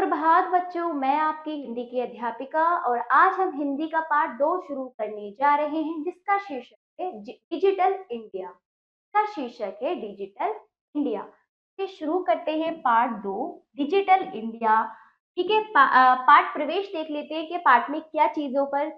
प्रभात बच्चों, मैं आपकी हिंदी की अध्यापिका और आज हम हिंदी का पाठ 2 शुरू करने जा रहे हैं जिसका शीर्षक है डिजिटल इंडिया। इसका शीर्षक है डिजिटल इंडिया। ये शुरू करते हैं पाठ 2 डिजिटल इंडिया। ठीक है, पाठ प्रवेश देख लेते हैं कि पाठ में क्या चीजों पर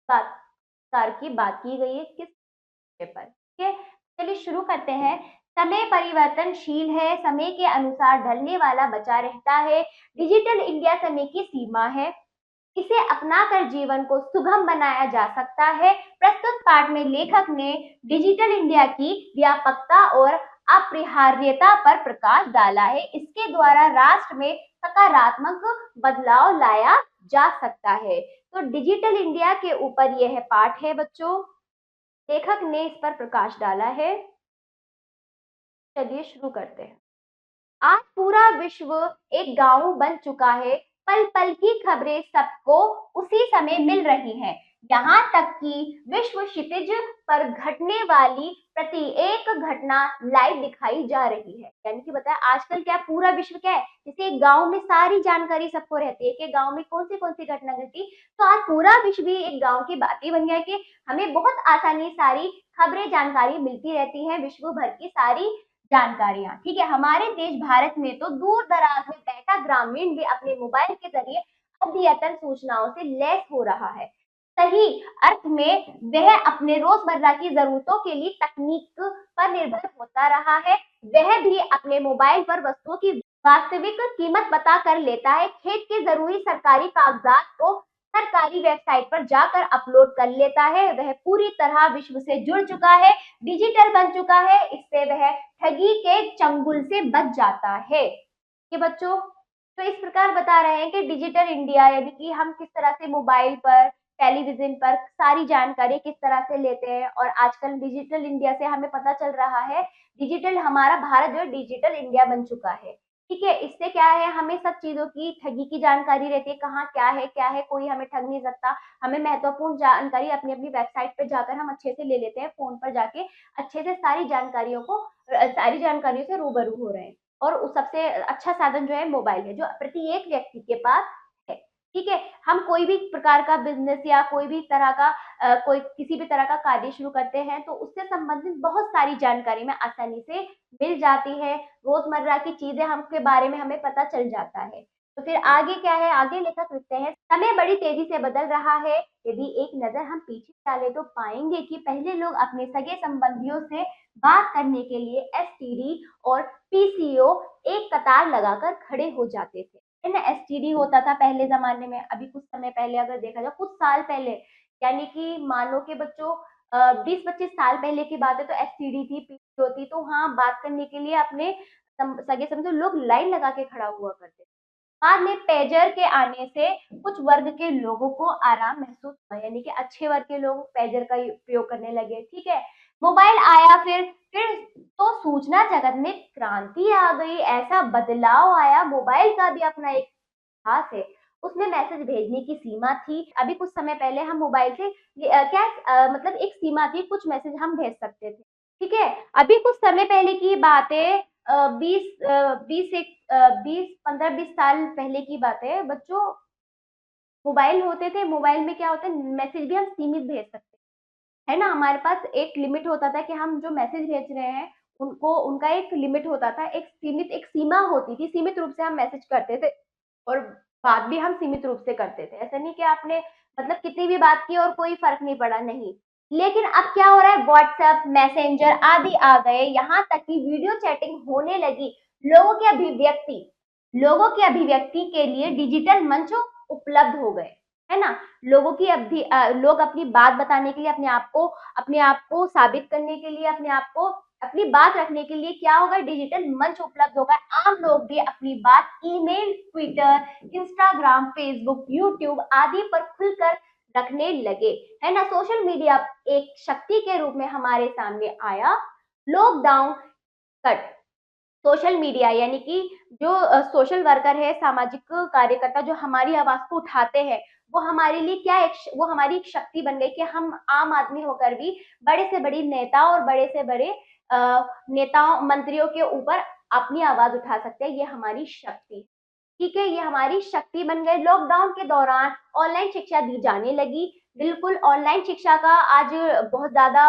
बात की बात की गई है, किस विषय पर। ठीक है, चलिए शुरू करते हैं। समय परिवर्तनशील है, समय के अनुसार ढलने वाला बचा रहता है। डिजिटल इंडिया समय की सीमा है, इसे अपनाकर जीवन को सुगम बनाया जा सकता है। प्रस्तुत पाठ में लेखक ने डिजिटल इंडिया की व्यापकता और अपरिहार्यता पर प्रकाश डाला है। इसके द्वारा राष्ट्र में सकारात्मक बदलाव लाया जा सकता है। तो डिजिटल इंडिया के ऊपर यह पाठ है बच्चों, लेखक ने इस पर प्रकाश डाला है। चलिए शुरू करते हैं। आज पूरा विश्व एक गांव बन चुका है। पल पल की खबरें सबको उसी समय मिल रही हैं। यहाँ तक कि विश्व क्षितिज पर घटने वाली प्रति एक घटना लाइव दिखाई जा रही है। यानी कि बताया आजकल क्या पूरा विश्व क्या है, जैसे एक गांव में सारी जानकारी सबको रहती है कि गांव में कौन सी घटना घटी, तो आज पूरा विश्व भी एक गांव की बात ही बन गया कि हमें बहुत आसानी सारी खबरें जानकारी मिलती रहती है, विश्व भर की सारी जानकारियां। ठीक है, हमारे देश भारत में तो दूर दराज में बैठा ग्रामीण भी अपने मोबाइल के जरिए अद्यतन सूचनाओं से लैस हो रहा है। सही अर्थ में वह अपने रोजमर्रा की जरूरतों के लिए तकनीक पर निर्भर होता रहा है। वह भी अपने मोबाइल पर वस्तुओं की वास्तविक कीमत पता कर लेता है। खेत के जरूरी सरकारी कागजात को सरकारी वेबसाइट पर जाकर अपलोड कर लेता है। वह पूरी तरह विश्व से जुड़ चुका है, डिजिटल बन चुका है। इससे वह ठगी के चंगुल से बच जाता है। ये बच्चों तो इस प्रकार बता रहे हैं कि डिजिटल इंडिया यानी कि हम किस तरह से मोबाइल पर, टेलीविजन पर सारी जानकारी किस तरह से लेते हैं। और आजकल डिजिटल इंडिया से हमें पता चल रहा है, डिजिटल हमारा भारत जो है डिजिटल इंडिया बन चुका है। ठीक है, इससे क्या है, हमें सब चीजों की ठगी की जानकारी रहती है, कहाँ क्या है, कोई हमें ठग नहीं सकता। हमें महत्वपूर्ण जानकारी अपनी अपनी वेबसाइट पे जाकर हम अच्छे से ले लेते हैं, फोन पर जाके अच्छे से सारी जानकारियों से रूबरू हो रहे हैं। और सबसे अच्छा साधन जो है मोबाइल है, जो प्रत्येक व्यक्ति के पास है। ठीक है, हम कोई भी प्रकार का बिजनेस या कोई भी तरह का कोई किसी भी तरह का कार्य शुरू करते हैं तो उससे संबंधित बहुत सारी जानकारी में आसानी से मिल जाती है। रोजमर्रा की चीजें हम के बारे में हमें पता चल जाता है। तो फिर आगे क्या है, आगे लेखक लिखते हैं, समय बड़ी तेजी से बदल रहा है। यदि एक नजर हम पीछे डालें तो पाएंगे कि पहले लोग अपने सगे संबंधियों से बात करने के लिए एसटीडी और पीसीओ एक कतार लगाकर खड़े हो जाते थे। है ना, एसटीडी होता था पहले जमाने में। अभी कुछ समय पहले अगर देखा जाए, कुछ साल पहले, यानी कि मानो के बच्चों 20-25 साल पहले की बात है, तो एसटीडी थी, पीसीओ थी। तो हाँ, बात करने के लिए अपने सगे समझो लोग लाइन लगा के खड़ा हुआ करते थे। बाद में पेजर के आने से कुछ वर्ग के लोगों को आराम महसूस हुआ, यानी कि अच्छे वर्ग के लोग पेजर का उपयोग करने लगे। ठीक है, मोबाइल आया, फिर तो सूचना जगत में क्रांति आ गई, ऐसा बदलाव आया। मोबाइल का भी अपना एक खास है, उसमें मैसेज भेजने की सीमा थी। अभी कुछ समय पहले हम मोबाइल से मतलब एक सीमा थी, कुछ मैसेज हम भेज सकते थे। ठीक है, अभी कुछ समय पहले की बात है, 15-20 साल पहले की बात है बच्चों। मोबाइल होते थे, मोबाइल में क्या होता है, मैसेज भी हम सीमित भेज सकते हैं। है ना, हमारे पास एक लिमिट होता था कि हम जो मैसेज भेज रहे हैं उनको, उनका एक लिमिट होता था, एक सीमा होती थी, सीमित रूप से हम मैसेज करते थे और बात भी हम सीमित रूप से करते थे। ऐसा नहीं कि आपने मतलब कितनी भी बात की और कोई फर्क नहीं पड़ा, नहीं। लेकिन अब क्या हो रहा है, व्हाट्सएप, मैसेंजर आदि आ गए, यहाँ तक कि वीडियो चैटिंग होने लगी। लोगों की अभिव्यक्ति के लिए डिजिटल मंच उपलब्ध हो गए। है ना, लोग अपनी बात बताने के लिए, अपने आप को साबित करने के लिए, अपनी बात रखने के लिए क्या होगा, डिजिटल मंच उपलब्ध होगा। आम लोग भी अपनी बात email, Twitter, Instagram, Facebook, YouTube आदि पर खुलकर रखने लगे। है ना, सोशल मीडिया एक शक्ति के रूप में हमारे सामने आया। लॉकडाउन कट सोशल मीडिया यानी कि जो सोशल वर्कर है, सामाजिक कार्यकर्ता जो हमारी आवाज को उठाते हैं, वो हमारे लिए क्या वो हमारी एक शक्ति बन गई कि हम आम आदमी होकर भी बड़े से बड़ी नेता और बड़े से बड़े नेताओं, मंत्रियों के ऊपर अपनी आवाज उठा सकते हैं। ये हमारी शक्ति है। ठीक है, ये हमारी शक्ति बन गए। लॉकडाउन के दौरान ऑनलाइन शिक्षा दी जाने लगी। बिल्कुल ऑनलाइन शिक्षा का आज बहुत ज्यादा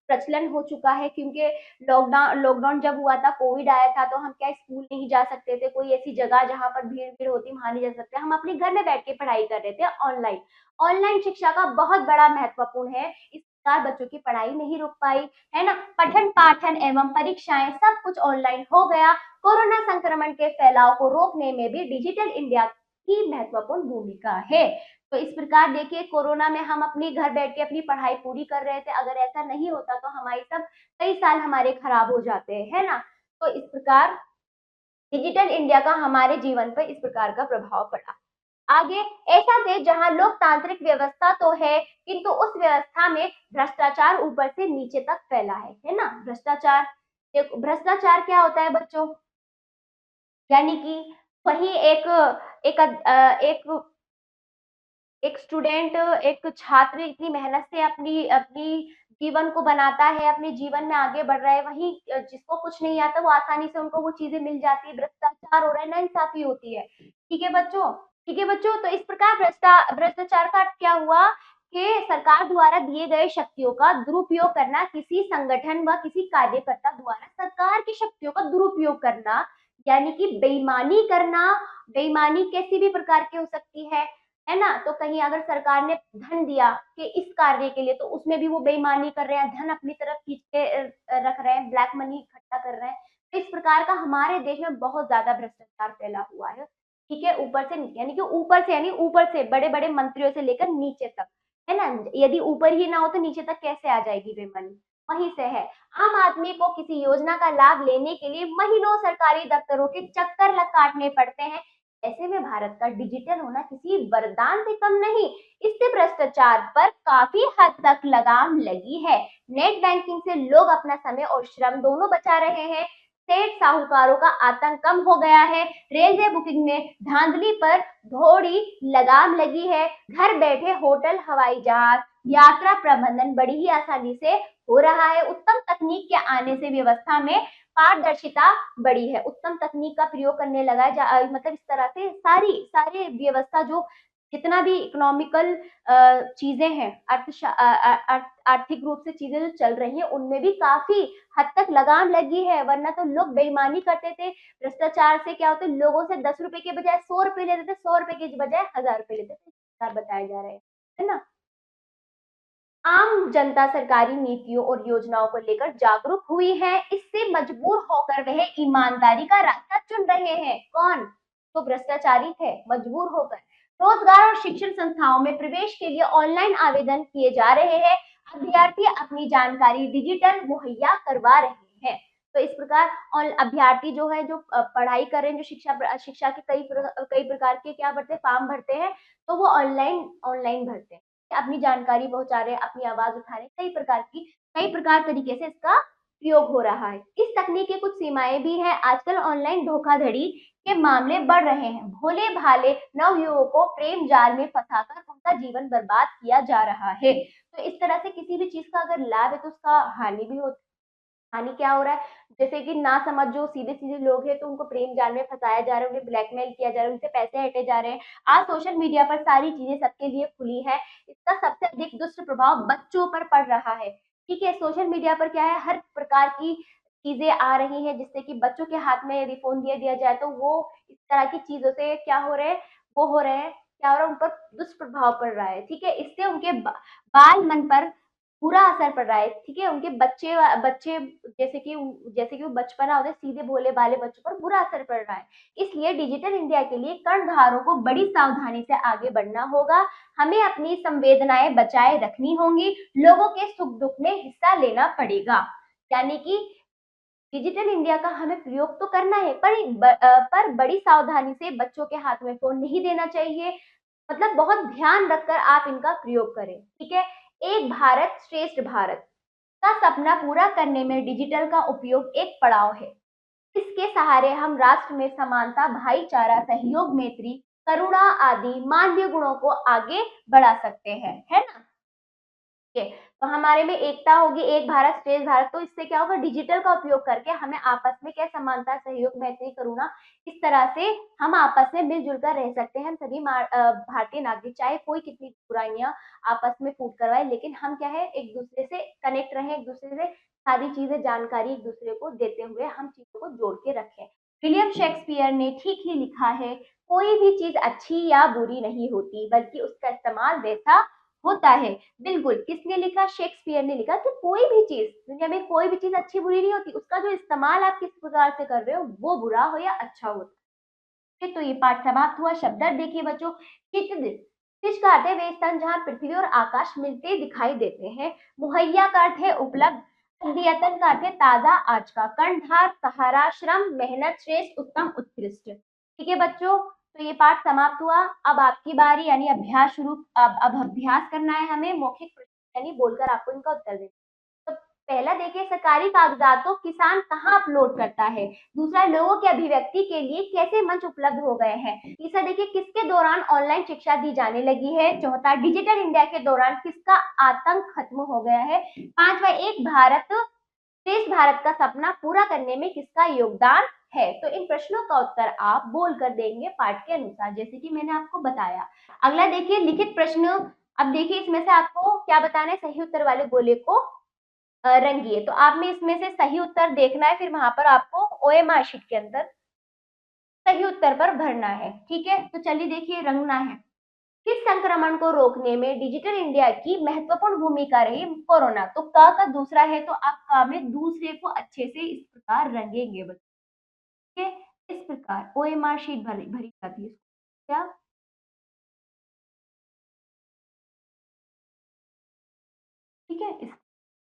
प्रचलन हो चुका है, क्योंकि लॉकडाउन लॉकडाउन जब हुआ था, कोविड आया था, तो हम क्या स्कूल नहीं जा सकते थे, कोई ऐसी जगह जहाँ पर भीड़ भीड़ होती वहां नहीं जा सकते, हम अपने घर में बैठ के पढ़ाई कर रहे थे ऑनलाइन। ऑनलाइन शिक्षा का बहुत बड़ा महत्वपूर्ण है, इस प्रकार बच्चों की पढ़ाई नहीं रुक पाई, है ना। पठन पाठन एवं परीक्षाएं सब कुछ ऑनलाइन हो गया। कोरोना संक्रमण के फैलाव को रोकने में भी डिजिटल इंडिया की महत्वपूर्ण भूमिका है। तो इस प्रकार देखिए, कोरोना में हम अपनी घर बैठ के अपनी पढ़ाई पूरी कर रहे थे, अगर ऐसा नहीं होता तो हमारी सब कई साल हमारे खराब हो जाते हैं, है ना। तो इस प्रकार डिजिटल इंडिया का हमारे जीवन पर इस प्रकार का प्रभाव पड़ा। आगे, ऐसा देश जहां लोकतांत्रिक व्यवस्था तो है, किंतु उस व्यवस्था में भ्रष्टाचार ऊपर से नीचे तक फैला है ना। भ्रष्टाचार, देखो भ्रष्टाचार क्या होता है बच्चों, यानी कि वही एक एक एक स्टूडेंट, एक छात्र इतनी मेहनत से अपनी अपनी जीवन को बनाता है, अपने जीवन में आगे बढ़ रहा है, वही जिसको कुछ नहीं आता वो आसानी से उनको वो चीजें मिल जाती है, भ्रष्टाचार हो रहा है, नाइंसाफी होती है। ठीक है बच्चों, ठीक है बच्चों। तो इस प्रकार भ्रष्टाचार का क्या हुआ कि सरकार द्वारा दिए गए शक्तियों का दुरुपयोग करना, किसी संगठन व किसी कार्यकर्ता द्वारा सरकार की शक्तियों का दुरुपयोग करना, यानी कि बेईमानी करना। बेईमानी किसी भी प्रकार की हो सकती है ना। तो कहीं अगर सरकार ने धन दिया कि इस कार्य के लिए, तो उसमें भी वो बेईमानी कर रहे हैं, धन अपनी तरफ खींच के रख रहे हैं, ब्लैक मनी इकट्ठा कर रहे हैं। तो इस प्रकार का हमारे देश में बहुत ज्यादा भ्रष्टाचार फैला हुआ है। ठीक है, ऊपर से नीचे, यानी कि ऊपर से, यानी ऊपर से बड़े बड़े मंत्रियों से लेकर नीचे तक, है ना। यदि ऊपर ही ना हो तो नीचे तक कैसे आ जाएगी बेईमानी, वहीं से है। आम आदमी को किसी योजना का लाभ लेने के लिए महीनों सरकारी दफ्तरों के चक्कर लग काटने पड़ते हैं। ऐसे में भारत का डिजिटल होना किसी वरदान से कम नहीं। इससे भ्रष्टाचार पर काफी हद तक लगाम लगी है। नेट बैंकिंग से लोग अपना समय और श्रम दोनों बचा रहे हैं। सेठ साहूकारों का आतंक कम हो गया है। रेलवे बुकिंग में धांधली पर थोड़ी लगाम लगी है। घर बैठे होटल, हवाई जहाज, यात्रा प्रबंधन बड़ी ही आसानी से हो रहा है। उत्तम तकनीक के आने से व्यवस्था में पारदर्शिता बड़ी है। उत्तम तकनीक का प्रयोग करने लगा है, मतलब इस तरह से सारी सारी व्यवस्था, जो जितना भी इकोनॉमिकल चीजें हैं, आर्थिक रूप से चीजें जो चल रही हैं, उनमें भी काफी हद तक लगाम लगी है। वरना तो लोग बेईमानी करते थे। भ्रष्टाचार से क्या होता है, लोगों से 10 रुपए के बजाय 100 रुपए लेते थे, 100 रुपए के बजाय 1000 रुपए लेते थे, बताए जा रहे हैं, है ना। आम जनता सरकारी नीतियों और योजनाओं को लेकर जागरूक हुई है। इससे मजबूर होकर वह ईमानदारी का रास्ता चुन रहे हैं। कौन? तो भ्रष्टाचारी थे, मजबूर होकर। रोजगार और शिक्षण संस्थाओं में प्रवेश के लिए ऑनलाइन आवेदन किए जा रहे हैं। अभ्यर्थी अपनी जानकारी डिजिटल मुहैया करवा रहे हैं। तो इस प्रकार अभ्यर्थी जो है, जो पढ़ाई कर रहे हैं, जो शिक्षा शिक्षा के कई प्रकार के क्या भरते, फॉर्म भरते हैं, तो वो ऑनलाइन ऑनलाइन भरते हैं, अपनी जानकारी पहुंचा रहे हैं, अपनी आवाज उठा रहे हैं, कई प्रकार तरीके से इसका प्रयोग हो रहा है। इस तकनीक की कुछ सीमाएं भी हैं। आजकल ऑनलाइन धोखाधड़ी के मामले बढ़ रहे हैं। भोले भाले नवयुवकों को प्रेम जाल में फंसाकर उनका जीवन बर्बाद किया जा रहा है। तो इस तरह से किसी भी चीज का अगर लाभ है तो उसका हानि भी होती। हानि क्या हो रहा है, जैसे कि ना समझ जो सीधे सीधे लोग हैं, तो उनको प्रेम जाल में फंसाया जा रहा है, उन्हें ब्लैकमेल किया जा रहा है, उनसे पैसे हटे जा रहे हैं। आज सोशल मीडिया पर सारी चीजें सबके लिए खुली है। इसका सबसे अधिक दुष्प्रभाव बच्चों पर पड़ रहा है। ठीक है, सोशल मीडिया पर क्या है, हर प्रकार की चीजें आ रही हैं, जिससे कि बच्चों के हाथ में यदि फोन दिया दिया जाए तो वो इस तरह की चीजों से क्या हो रहे हैं, वो हो रहे हैं, क्या हो रहा है, उन पर दुष्प्रभाव पड़ रहा है। ठीक है, इससे उनके बाल मन पर बुरा असर पड़ रहा है। ठीक है, उनके बच्चे बच्चे जैसे कि वो बचपना होता है, सीधे भोले भाले बच्चों पर बुरा असर पड़ रहा है। इसलिए डिजिटल इंडिया के लिए कर्णधारों को बड़ी सावधानी से आगे बढ़ना होगा। हमें अपनी संवेदनाएं बचाए रखनी होंगी। लोगों के सुख दुख में हिस्सा लेना पड़ेगा। यानी कि डिजिटल इंडिया का हमें प्रयोग तो करना है, पर बड़ी सावधानी से बच्चों के हाथ में फोन नहीं देना चाहिए। मतलब बहुत ध्यान रखकर आप इनका प्रयोग करें। ठीक है, एक भारत श्रेष्ठ भारत का सपना पूरा करने में डिजिटल का उपयोग एक पड़ाव है। इसके सहारे हम राष्ट्र में समानता, भाईचारा, सहयोग, मैत्री, करुणा आदि मानवीय गुणों को आगे बढ़ा सकते हैं, है ना। है। तो हमारे में एकता होगी, एक भारत श्रेष्ठ भारत। तो इससे क्या होगा, डिजिटल का उपयोग करके हमें आपस में क्या समानता, सहयोग, मैत्री, करुणा, इस तरह से हम आपस में मिलजुल कर रह सकते हैं। हम सभी भारतीय नागरिक, चाहे कोई कितनी बुराइयां आपस में फूट करवाए, लेकिन हम क्या है, एक दूसरे से कनेक्ट रहें, एक दूसरे से सारी चीजें, जानकारी एक दूसरे को देते हुए हम चीजों को जोड़ के रखें। विलियम शेक्सपियर ने ठीक ही लिखा है, कोई भी चीज अच्छी या बुरी नहीं होती, बल्कि उसका इस्तेमाल वैसा होता है। बिल्कुल, किसने लिखा, शेक्सपियर ने लिखा कि कोई भी चीज, दुनिया में कोई भी चीज अच्छी बुरी नहीं होती, उसका जो इस्तेमाल आप किस प्रकार से कर रहे हो वो बुरा हो या अच्छा हो। तो ये पाठ समाप्त हुआ। शब्द देखिए बच्चों, क्षितिज, क्षितिज का अर्थ है वे स्थान जहाँ पृथ्वी और आकाश मिलते दिखाई देते हैं। मुहैया का अर्थ है उपलब्ध। अद्यतन का अर्थ है ताजा, आज का। कर्णधार, सहारा, श्रम, मेहनत, श्रेष्ठ, उत्तम, उत्कृष्ट। ठीक है बच्चों, तो ये पाठ समाप्त हुआ। अब आपकी बारी, यानी अभ्यास शुरू। अब अभ्यास करना है हमें, मौखिक प्रश्न यानी बोलकर आपको इनका उत्तर देना। तो पहला देखिए, सरकारी कागजात को किसान कहाँ अपलोड करता है। दूसरा, लोगों की अभिव्यक्ति के लिए कैसे मंच उपलब्ध हो गए हैं। तीसरा देखिए, किसके दौरान ऑनलाइन शिक्षा दी जाने लगी है। चौथा, डिजिटल इंडिया के दौरान किसका आतंक खत्म हो गया है। पांचवा, एक भारत श्रेष्ठ भारत का सपना पूरा करने में किसका योगदान है। तो इन प्रश्नों का उत्तर आप बोल कर देंगे पाठ के अनुसार, जैसे कि मैंने आपको बताया। अगला देखिए, लिखित प्रश्न। अब देखिए, इसमें से आपको क्या बताना है, सही उत्तर वाले गोले को रंगिए। तो आप में इसमें से सही उत्तर देखना है, फिर वहां पर आपको ओएमआर शीट के अंदर सही उत्तर पर भरना है। ठीक है, तो चलिए देखिए, रंगना है। किस संक्रमण को रोकने में डिजिटल इंडिया की महत्वपूर्ण भूमिका रही। कोरोना। तो का दूसरा है, तो आप का में दूसरे को अच्छे से इस प्रकार रंगेंगे बच्चे। ठीक है, इस प्रकार ओएमआर शीट भरी भरी जाती है। क्या, ठीक है।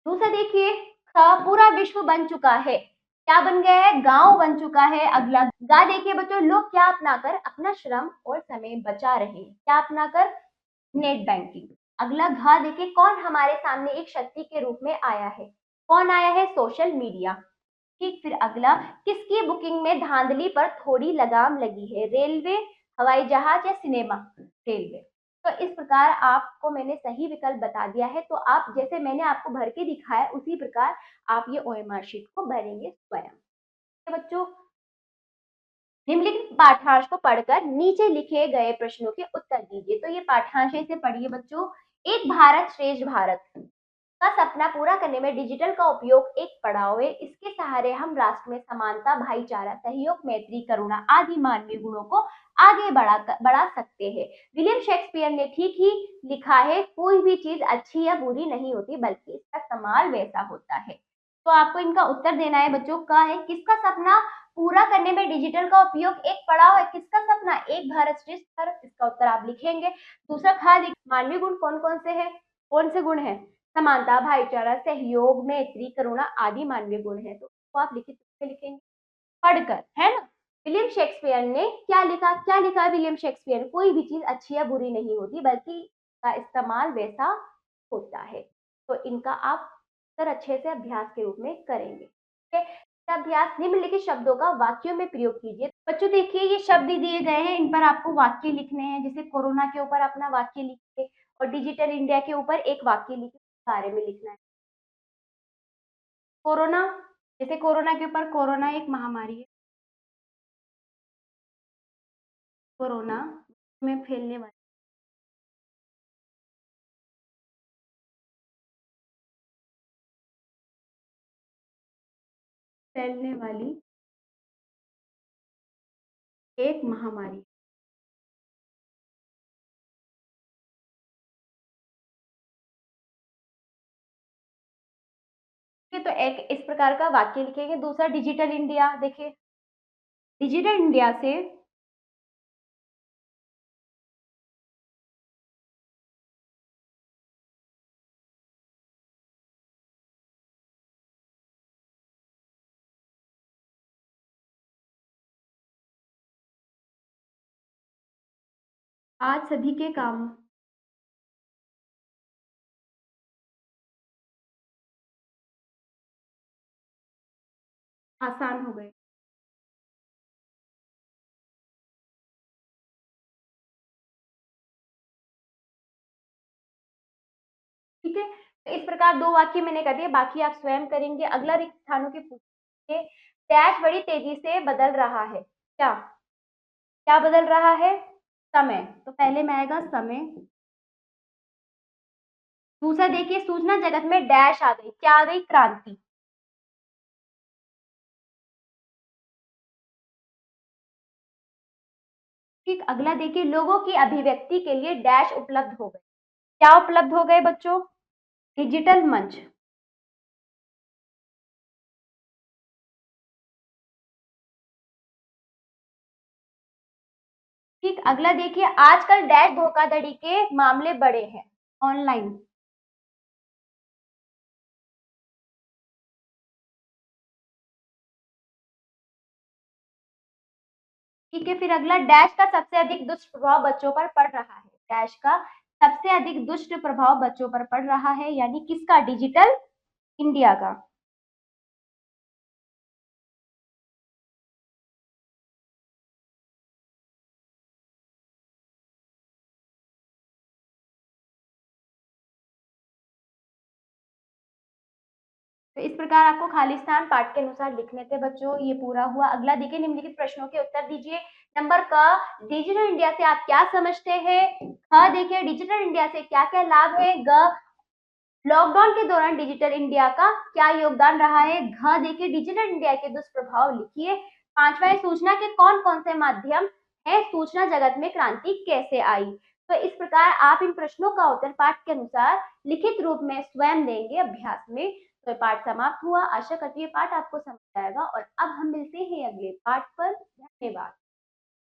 दूसरा देखिए, पूरा विश्व बन चुका है। क्या बन गया है, गांव बन चुका है। अगला, गा देखिए बच्चों, लोग क्या अपनाकर अपना श्रम और समय बचा रहे हैं। क्या अपनाकर, नेट बैंकिंग। अगला, घा देखिए, कौन हमारे सामने एक शक्ति के रूप में आया है। कौन आया है, सोशल मीडिया। ठीक, फिर अगला, किसकी बुकिंग में धांधली पर थोड़ी लगाम लगी है। रेलवे, हवाई जहाज या सिनेमा। रेलवे। तो इस प्रकार आपको मैंने सही विकल्प बता दिया है। तो आप, जैसे मैंने आपको भर के दिखाया, उसी प्रकार आप ये ओएमआर शीट को भरेंगे स्वयं। तो बच्चों, निम्नलिखित पाठांश को पढ़कर नीचे लिखे गए प्रश्नों के उत्तर दीजिए। तो ये पाठांश है, इसे पढ़िए बच्चों। एक भारत श्रेष्ठ भारत का सपना पूरा करने में डिजिटल का उपयोग एक पड़ाव है। इसके सहारे हम राष्ट्र में समानता, भाईचारा, सहयोग, मैत्री, करुणा आदि मानवीय गुणों को आगे बढ़ा सकते हैं। विलियम शेक्सपियर ने ठीक ही लिखा है, कोई भी चीज अच्छी या बुरी नहीं होती, बल्कि इसका इस्तेमाल वैसा होता है। तो आपको इनका उत्तर देना है बच्चों। का है, किसका सपना पूरा करने में डिजिटल का उपयोग एक पड़ाव है। किसका सपना, एक भारत श्रेष्ठ भारत। इसका उत्तर आप लिखेंगे। दूसरा, खा, मानवीय गुण कौन कौन से हैं, कौन से गुण हैं। समानता, भाईचारा, सहयोग, मैत्री, करुणा आदि मानवीय गुण है। तो आप लिखित रूप में लिखेंगे पढ़कर, है ना। विलियम शेक्सपियर ने क्या लिखा, क्या लिखा विलियम शेक्सपियर ने, कोई भी चीज अच्छी या बुरी नहीं होती, बल्कि का इस्तेमाल वैसा होता है। तो इनका आप सर अच्छे से अभ्यास के रूप में करेंगे। ठीक है? अभ्यास, निम्नलिखित शब्दों का वाक्यों में प्रयोग कीजिए। बच्चों देखिए, ये शब्द दिए गए हैं, इन पर आपको वाक्य लिखने हैं। जैसे कोरोना के ऊपर अपना वाक्य लिखिए, और डिजिटल इंडिया के ऊपर एक वाक्य लिखिए, बारे में लिखना है। कोरोना, जैसे कोरोना के ऊपर, कोरोना एक महामारी है। कोरोना में फैलने वाली एक महामारी। ठीक है, तो एक इस प्रकार का वाक्य लिखेंगे। दूसरा, डिजिटल इंडिया। देखिए, डिजिटल इंडिया से आज सभी के काम आसान हो गए। ठीक है, इस प्रकार 2 वाक्य मैंने कर दिए, बाकी आप स्वयं करेंगे। अगला रिक्त स्थानों की पूछिए। डैश बड़ी तेजी से बदल रहा है। क्या क्या बदल रहा है? समय। तो पहले में आएगा समय। दूसरा देखिए, सूचना जगत में डैश आ गई। क्या आ गई? क्रांति। ठीक, अगला देखिए, लोगों की अभिव्यक्ति के लिए डैश उपलब्ध हो गए। क्या उपलब्ध हो गए बच्चों? डिजिटल मंच। ठीक, अगला देखिए, आजकल डैश धोखाधड़ी के मामले बढ़े हैं। ऑनलाइन। ठीक है, फिर अगला, डैश का सबसे अधिक दुष्ट प्रभाव बच्चों पर पड़ रहा है। डैश का सबसे अधिक दुष्ट प्रभाव बच्चों पर पड़ रहा है, यानी किसका? डिजिटल इंडिया का। तो इस प्रकार आपको खाली स्थान पाठ के अनुसार लिखने थे बच्चों। ये पूरा हुआ। अगला देखिए, निम्नलिखित प्रश्नों के उत्तर दीजिए। नंबर क, डिजिटल इंडिया से आप क्या समझते हैं? ख देखिए, डिजिटल इंडिया से क्या क्या लाभ है? ग, लॉकडाउन के दौरान डिजिटल इंडिया का क्या योगदान रहा है? घ देखिए, डिजिटल इंडिया के दुष्प्रभाव लिखिए। पांचवा है, सूचना के कौन कौन से माध्यम है? सूचना जगत में क्रांति कैसे आई? तो इस प्रकार आप इन प्रश्नों का उत्तर पाठ के अनुसार लिखित रूप में स्वयं देंगे अभ्यास में। तो पाठ समाप्त हुआ। आशा करती है पाठ आपको समझ आएगा और अब हम मिलते हैं अगले पाठ पर। धन्यवाद।